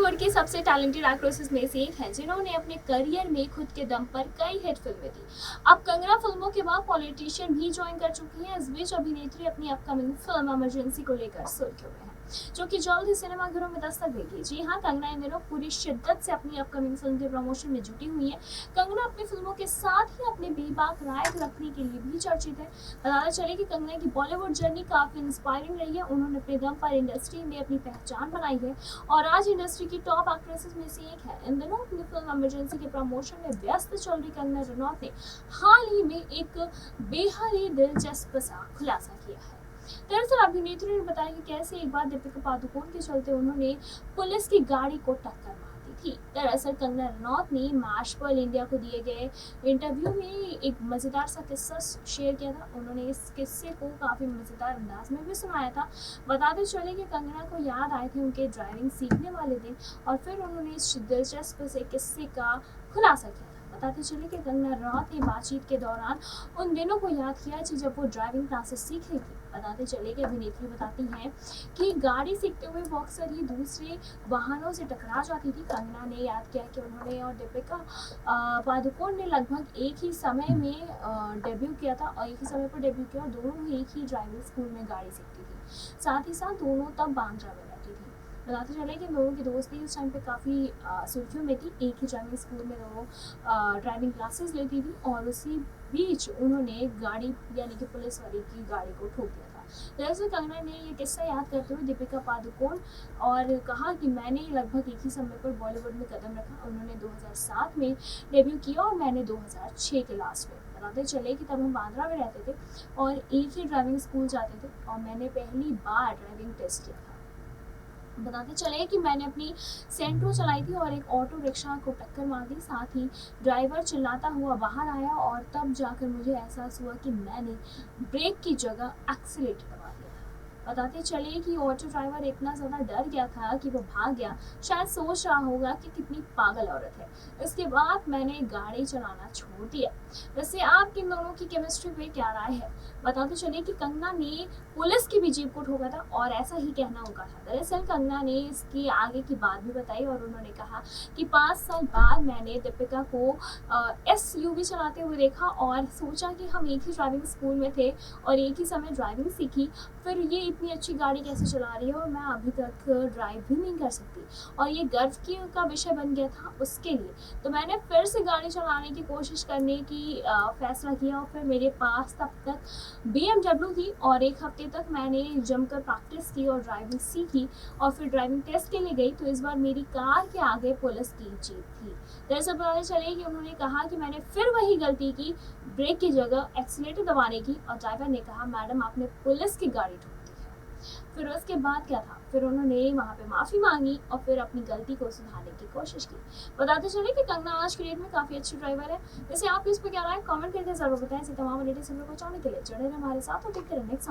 बॉलीवुड की सबसे talented actresses में से एक हैं जिन्होंने अपने करियर में खुद के दम पर कई हिट फिल्में दी। अब कंगना फिल्मों के बाद पॉलिटिशियन भी ज्वाइन कर चुकी हैं। इस बीच अभिनेत्री अपनी अपकमिंग फिल्म इमरजेंसी को लेकर सुर्खियों में है, जो कि जल्द ही सिनेमाघरों में दस्तक देगी। जी हाँ, कंगना इन दिनों पूरी शिद्दत से अपनी अपकमिंग फिल्म के प्रमोशन में जुटी हुई है। कंगना अपनी फिल्मों के साथ ही अपने बेबाक राय रखने के लिए भी चर्चित है। बताते चले कि कंगना की बॉलीवुड जर्नी काफी इंस्पायरिंग रही है। उन्होंने अपने दम पर इंडस्ट्री में अपनी पहचान बनाई है और आज इंडस्ट्री की टॉप एक्ट्रेसेस में से एक है। इन दिनों अपनी फिल्म इमरजेंसी के प्रमोशन में व्यस्त चल रही कंगना रनौत ने हाल ही में एक बेहद ही दिलचस्प सा खुलासा किया है। दरअसल अभिनेत्री ने बताया कि कैसे एक बार दीपिका पादुकोण के चलते उन्होंने पुलिस की गाड़ी को टक्कर मार दी थी। दरअसल कंगना रनौत ने मैशबॉल इंडिया को दिए गए इंटरव्यू में एक मजेदार सा किस्सा शेयर किया था। उन्होंने इस किस्से को काफी मजेदार अंदाज में भी सुनाया था। बताते चले कि कंगना को याद आए थे उनके ड्राइविंग सीखने वाले दिन और फिर उन्होंने इस दिलचस्प से किस्से का खुलासा किया था। बताते चले कि कंगना रनौत ने बातचीत के दौरान उन दिनों को याद किया जब वो ड्राइविंग क्लासेस सीख रही थी। बताते चले कि अभिनेत्री बताती हैं कि गाड़ी सीखते हुए वो अक्सर ही दूसरे वाहनों से टकरा जाती थी। कंगना ने याद किया कि उन्होंने और दीपिका पादुकोण ने लगभग एक ही समय में डेब्यू किया था और एक ही समय पर डेब्यू किया और दोनों ही एक ही ड्राइविंग स्कूल में गाड़ी सीखती थी। साथ ही साथ दोनों तब बांद्रा में रहती थी। बताते चले कि दोनों की दोस्ती उस टाइम पे काफ़ी सुर्खियों में थी। एक ही ड्राइविंग स्कूल में दोनों ड्राइविंग क्लासेस लेती थी और उसी बीच उन्होंने गाड़ी यानी कि पुलिस वाले की गाड़ी को ठोक दिया था। दरअसल कंगना ने ये किस्सा याद करते हुए दीपिका पादुकोण और कहा कि मैंने लगभग एक ही समय पर बॉलीवुड में कदम रखा। उन्होंने 2007 में डेब्यू किया और मैंने 2006 के लास्ट में। बताते चले कि तब हम बांद्रा में रहते थे और एक ही ड्राइविंग स्कूल जाते थे और मैंने पहली बार ड्राइविंग टेस्ट किया था। बताते चले कि मैंने अपनी सेंट्रो चलाई थी और एक ऑटो रिक्शा को टक्कर मार दी। साथ ही ड्राइवर चिल्लाता हुआ बाहर आया और तब जाकर मुझे एहसास हुआ कि मैंने ब्रेक की जगह एक्सीलेटर दबा दिया था। बताते चले कि ऑटो ड्राइवर इतना ज़्यादा डर गया था कि वो भाग गया। शायद सोच रहा होगा कि कितनी पागल औरत है। इसके बाद मैंने गाड़ी चलाना छोड़ दिया। वैसे आपकी इन दोनों की केमिस्ट्री पे क्या राय है? बताते चले कि कंगना ने पुलिस की भी जीप को ठोका था और ऐसा ही कहना उनका था। दरअसल कंगना ने इसकी आगे की बात भी बताई और उन्होंने कहा कि 5 साल बाद मैंने दीपिका को एसयूवी चलाते हुए देखा और सोचा कि हम एक ही ड्राइविंग स्कूल में थे और एक ही समय ड्राइविंग सीखी। फिर ये इतनी अच्छी गाड़ी कैसे चला रही है और मैं अभी तक ड्राइव भी नहीं कर सकती और ये गर्व की का विषय बन गया था उसके लिए। तो मैंने फिर से गाड़ी चलाने की कोशिश करने की फैसला किया और फिर मेरे पास तब तक BMW थी और एक हफ्ते तक मैंने जमकर प्रैक्टिस की और ड्राइविंग सीखी और फिर ड्राइविंग टेस्ट के लिए गई तो इस बार मेरी कार के आगे पुलिस की जीप थी। दरअसल पता चले कि उन्होंने कहा कि मैंने फिर वही गलती की, ब्रेक की जगह एक्सीलेटर दबाने की और ड्राइवर ने कहा मैडम आपने पुलिस की गाड़ी ठोक दी है। फिर उसके बाद क्या था, फिर उन्होंने वहाँ पे माफ़ी मांगी और फिर अपनी गलती को सुधारने की कोशिश की। बताते चले कि कंगना आज की डेट में काफ़ी अच्छी ड्राइवर है। वैसे आप इस पर क्या राय कमेंट करके ज़रूर बताएं। इसी तमाम लेटेस्ट खबरों को जानने के लिए जुड़े रहें हमारे साथ और देखते रहें नेक्स्ट।